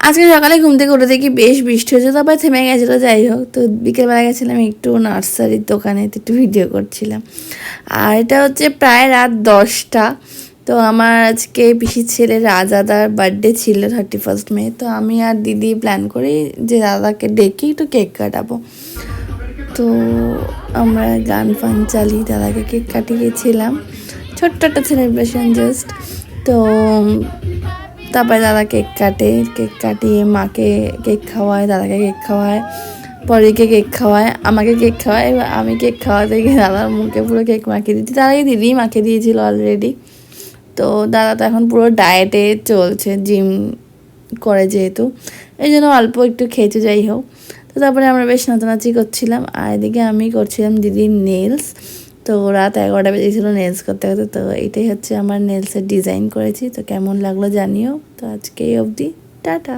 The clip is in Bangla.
আজকে সকালে ঘুম থেকে উঠে দেখি বেশ বৃষ্টি হচ্ছে, তারপরে থেমে গেছিলো। যাই হোক, তো বিকেলবেলা গেছিলাম একটু নার্সারির দোকানে, একটু ভিডিও করছিলাম। আর এটা হচ্ছে প্রায় রাত 10টা। তো আমার আজকে পিসির ছেলে রাজাদার বার্থডে ছিল 31 মে। তো আমি আর দিদি প্ল্যান করি যে দাদাকে ডেকে একটু কেক কাটাবো। তো আমরা গান ফান চালিয়ে দাদাকে কেক কাটিয়েছিলাম, ছোট্ট একটা সেলিব্রেশন জাস্ট। তো তারপরে দাদা কেক কাটিয়ে মাকে কেক খাওয়ায়, দাদাকে কেক খাওয়ায়, পরীকে কেক খাওয়ায়, আমাকে কেক খাওয়ায়। এবার আমি কেক খাওয়াতে গিয়ে দাদার মুখে পুরো কেক মাখিয়ে দিচ্ছি। তার আগে দিদি মাখিয়ে দিয়েছিল অলরেডি। তো দাদা তো এখন পুরো ডায়েটে চলছে, জিম করে যেহেতু, এই জন্য অল্প একটু খেয়েছে। যাই হোক, তো তারপরে আমরা বেশ নাচানাচি করছিলাম, আর এদিকে আমি করছিলাম দিদির নেলস। তো রাত 11টা বেজেছিল নেলস করতে করতে। তো এটাই হচ্ছে আমার নেলসের ডিজাইন করেছি। তো কেমন লাগলো জানিও। তো আজকে এই অবধি, টাটা।